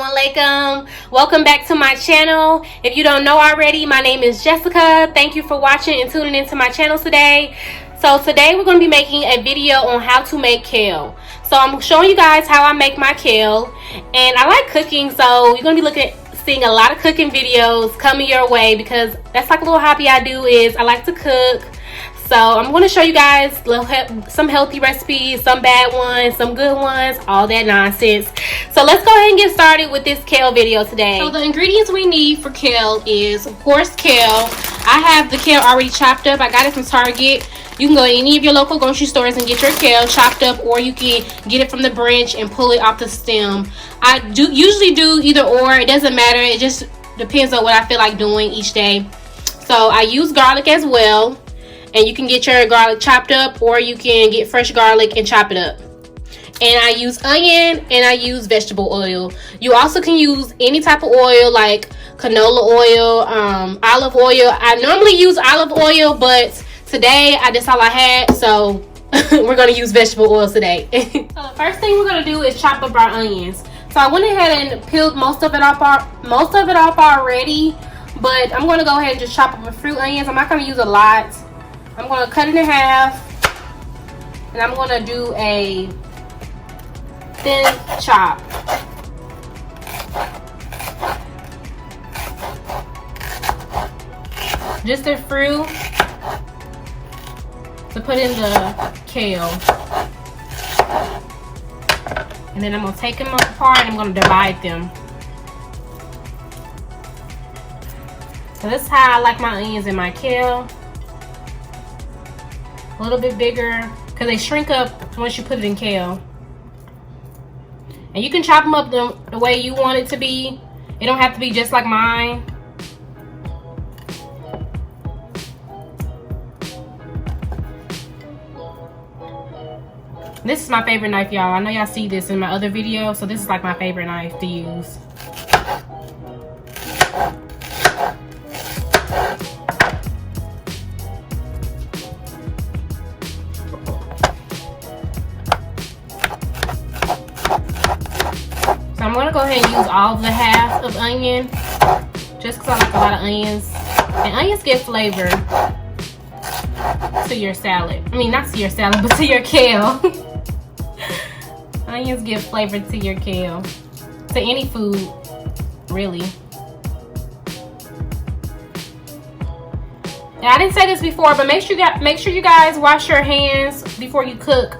Assalamualaikum. Welcome back to my channel. If you don't know already, my name is Jessica. Thank you for watching and tuning into my channel today. So today we're going to be making a video on how to make kale. So I'm showing you guys how I make my kale, and I like cooking, so you're going to be seeing a lot of cooking videos coming your way because that's like a little hobby I do. Is I like to cook. So I'm going to show you guys some healthy recipes, some bad ones, some good ones, all that nonsense. So let's go ahead and get started with this kale video today. So the ingredients we need for kale is, of course, kale. I have the kale already chopped up. I got it from Target. You can go to any of your local grocery stores and get your kale chopped up, or you can get it from the branch and pull it off the stem. I usually do either or. It doesn't matter. It just depends on what I feel like doing each day. So I use garlic as well. And you can get your garlic chopped up, or you can get fresh garlic and chop it up. And I use onion, and I use vegetable oil. You also can use any type of oil like canola oil, olive oil. I normally use olive oil, but today that's all I had, so we're going to use vegetable oil today. So the first thing we're going to do is chop up our onions. So I went ahead and peeled most of it off already, but I'm going to go ahead and just chop up a few onions. I'm not going to use a lot. I'm going to cut it in half, and I'm going to do a thin chop. Just a few to put in the kale. And then I'm going to take them apart and I'm going to divide them. So this is how I like my onions and my kale. A little bit bigger because they shrink up once you put it in kale. And you can chop them up the way you want it to be. It don't have to be just like mine. This is my favorite knife, y'all. I know y'all see this in my other video, so this is like my favorite knife to use. I'm going to go ahead and use all the half of onion just because I like a lot of onions. And onions give flavor to your salad. I mean, not to your salad, but to your kale. Onions give flavor to your kale. To any food, really. And I didn't say this before, but make sure you guys wash your hands before you cook.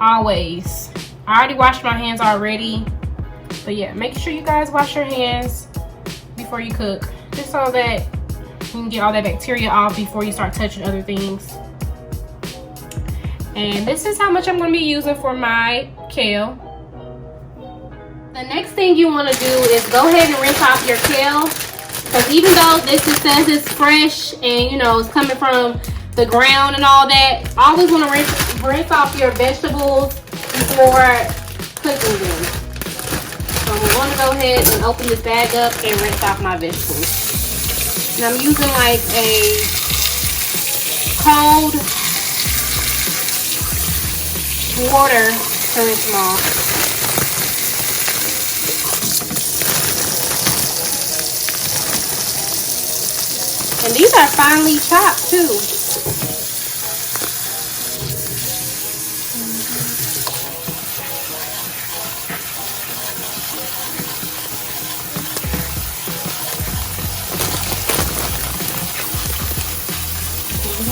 Always. I already washed my hands already. But yeah, make sure you guys wash your hands before you cook, just so that you can get all that bacteria off before you start touching other things. And this is how much I'm going to be using for my kale. The next thing you want to do is go ahead and rinse off your kale, because even though this says it's fresh and it's coming from the ground and all that, always want to rinse off your vegetables before cooking them. So I'm going to go ahead and open this bag up and rinse off my vegetables. And I'm using like a cold water to rinse them off. And these are finely chopped too.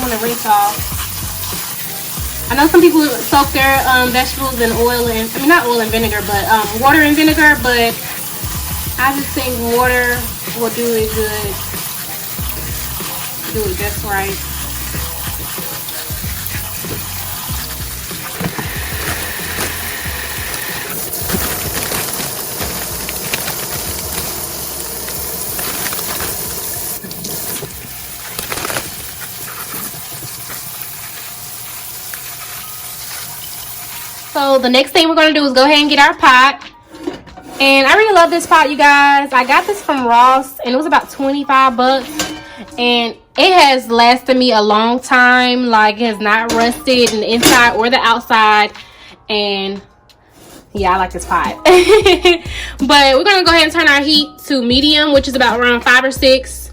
To rinse off. I know some people soak their vegetables in oil and not oil and vinegar, but water and vinegar, but I just think water will do it good. Do it just right. So the next thing we're going to do is go ahead and get our pot. And I really love this pot, you guys. I got this from Ross, and it was about 25 bucks. And it has lasted me a long time. Like, it has not rusted in the inside or the outside. And Yeah, I like this pot. But we're gonna go ahead and turn our heat to medium, which is about around 5 or 6.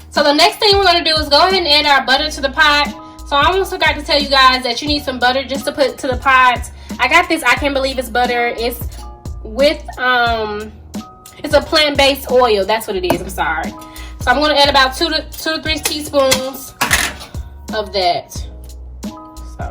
So the next thing we're gonna do is go ahead and add our butter to the pot. So I almost forgot to tell you guys that you need some butter just to put to the pot. I got this, I can't believe it's butter. It's with it's a plant-based oil. That's what it is. I'm sorry. So I'm gonna add about 2 to 3 teaspoons of that. So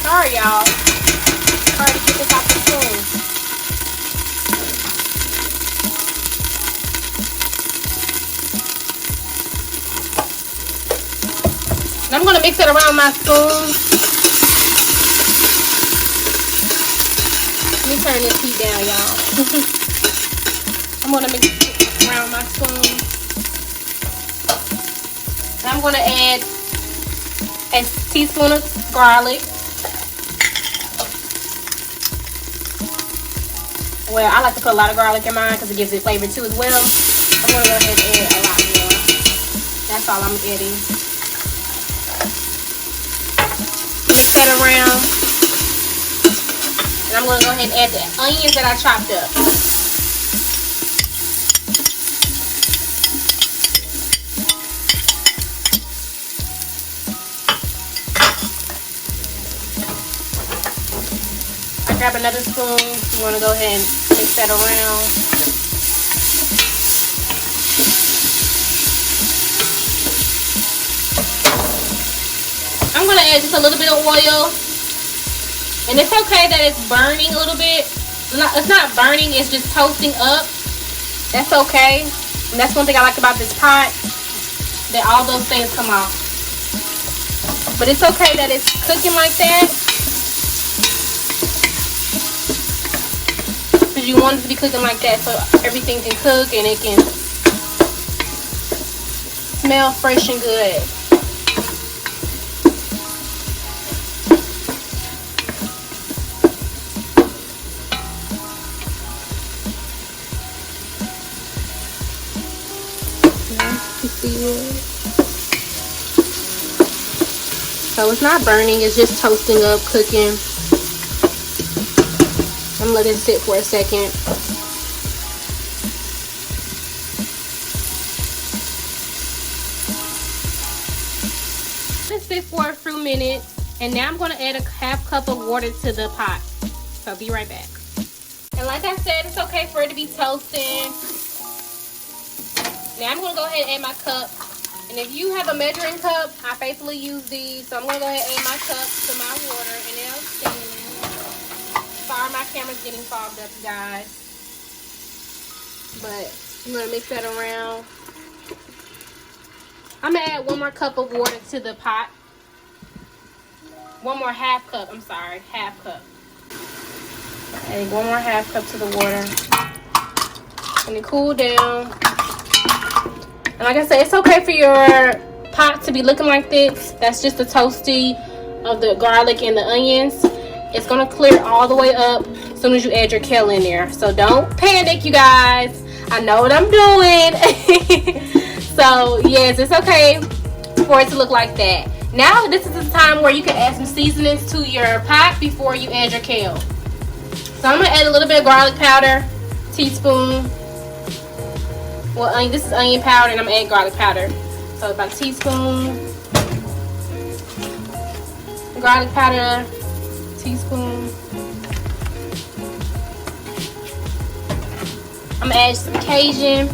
sorry, y'all. Hard to get this off the spoon. And I'm gonna mix it around my spoon. Let me turn this heat down, y'all. I'm gonna mix it around my spoon. And I'm gonna add a teaspoon of garlic. Well, I like to put a lot of garlic in mine because it gives it flavor too as well. I'm going to go ahead and add a lot more. That's all I'm adding. Mix that around. And I'm going to go ahead and add the onions that I chopped up. I grab another spoon. I'm going to go ahead and mix that around. I'm going to add just a little bit of oil. And it's okay that it's burning a little bit. It's not burning, it's just toasting up. That's okay. And that's one thing I like about this pot, that all those things come off. But it's okay that it's cooking like that. Because you want it to be cooking like that so everything can cook and it can smell fresh and good. You see it? So it's not burning, it's just toasting up, cooking. I'm gonna let it sit for a second. Let it sit for a few minutes, and now I'm gonna add a half cup of water to the pot. So I'll be right back. And like I said, it's okay for it to be toasting. Now I'm gonna go ahead and add my cup. And if you have a measuring cup, I faithfully use these. So I'm gonna go ahead and add my cup to my water, and then I'll steam it. Sorry, my camera's getting fogged up, you guys. But I'm gonna mix that around. I'm gonna add 1 more cup of water to the pot. 1 more half cup. I'm sorry, half cup. Add 1 more half cup to the water. And it cool down. And like I said, it's okay for your pot to be looking like this. That's just the toasty of the garlic and the onions. It's gonna clear all the way up as soon as you add your kale in there. So don't panic, you guys. I know what I'm doing. So yes, it's okay for it to look like that. Now this is the time where you can add some seasonings to your pot before you add your kale. So I'm gonna add a little bit of garlic powder, teaspoon. Well, this is onion powder, and I'm gonna add garlic powder. So about a teaspoon. Garlic powder, teaspoon. I'm gonna add some Cajun.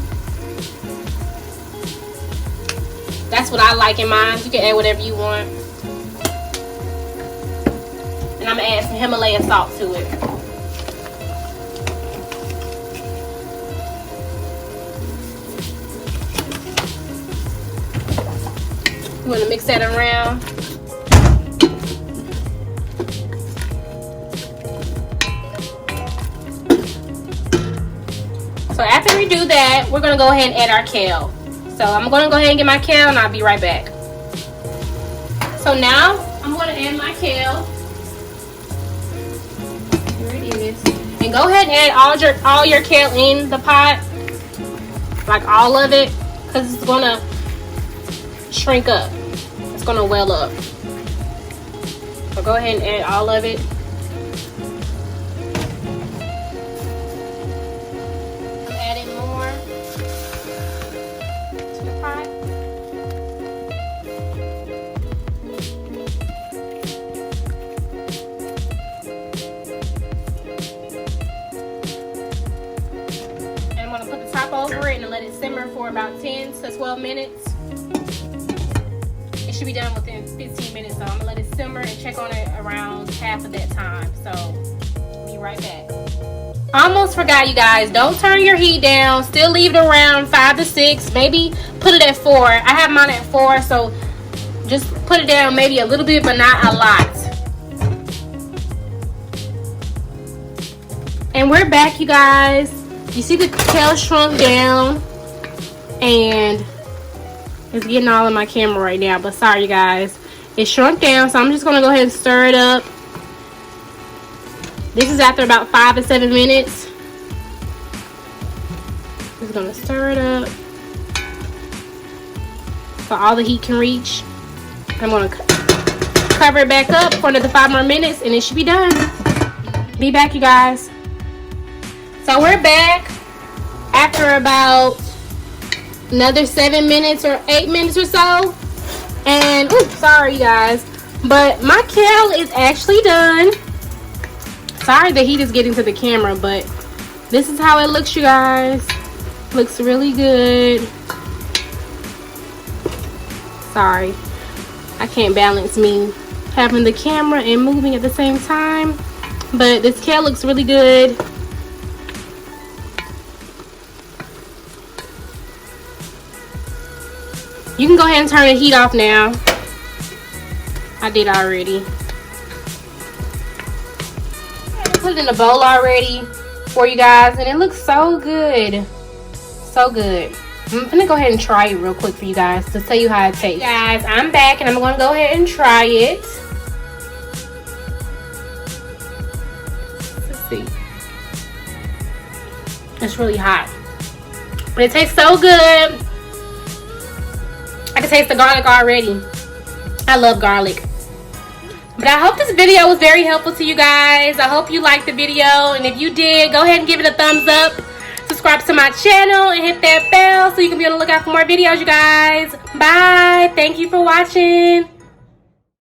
That's what I like in mine. You can add whatever you want. And I'm gonna add some Himalayan salt to it. I'm gonna mix that around. So So after we do that, we're gonna go ahead and add our kale. So I'm gonna go ahead and get my kale and I'll be right back. So now I'm gonna add my kale. Here it is. And go ahead and add all your kale in the pot. Like all of it. Because it's gonna shrink up. It's gonna well up. So go ahead and add all of it. I'm adding more to the pot. And I'm gonna put the top over it and let it simmer for about 10 to 12 minutes. It should be done within 15 minutes, so I'm gonna let it simmer and check on it around half of that time. So, be right back. Almost forgot, you guys. Don't turn your heat down. Still leave it around 5 to 6. Maybe put it at 4. I have mine at 4, so just put it down maybe a little bit, but not a lot. And we're back, you guys. You see the kale shrunk down, and it's getting all in my camera right now, but sorry, you guys. It shrunk down, so I'm just gonna go ahead and stir it up. This is after about 5 to 7 minutes. Just gonna stir it up so all the heat can reach. I'm gonna cover it back up for another 5 more minutes, and it should be done. Be back, you guys. So we're back after about another 7 minutes or 8 minutes or so. And oops, sorry, you guys, but my kale is actually done. Sorry the heat is getting to the camera, but this is how it looks, you guys. Looks really good. Sorry, I can't balance me having the camera and moving at the same time, but this kale looks really good. You can go ahead and turn the heat off now. I did already. Put it in a bowl already for you guys, and it looks so good. So good. I'm gonna go ahead and try it real quick for you guys to tell you how it tastes. Guys, I'm back and I'm gonna go ahead and try it. Let's see. It's really hot, but it tastes so good. I can taste the garlic already. I love garlic. But I hope this video was very helpful to you guys. I hope you liked the video. And if you did, go ahead and give it a thumbs up. Subscribe to my channel and hit that bell so you can be on the lookout for more videos, you guys. Bye. Thank you for watching.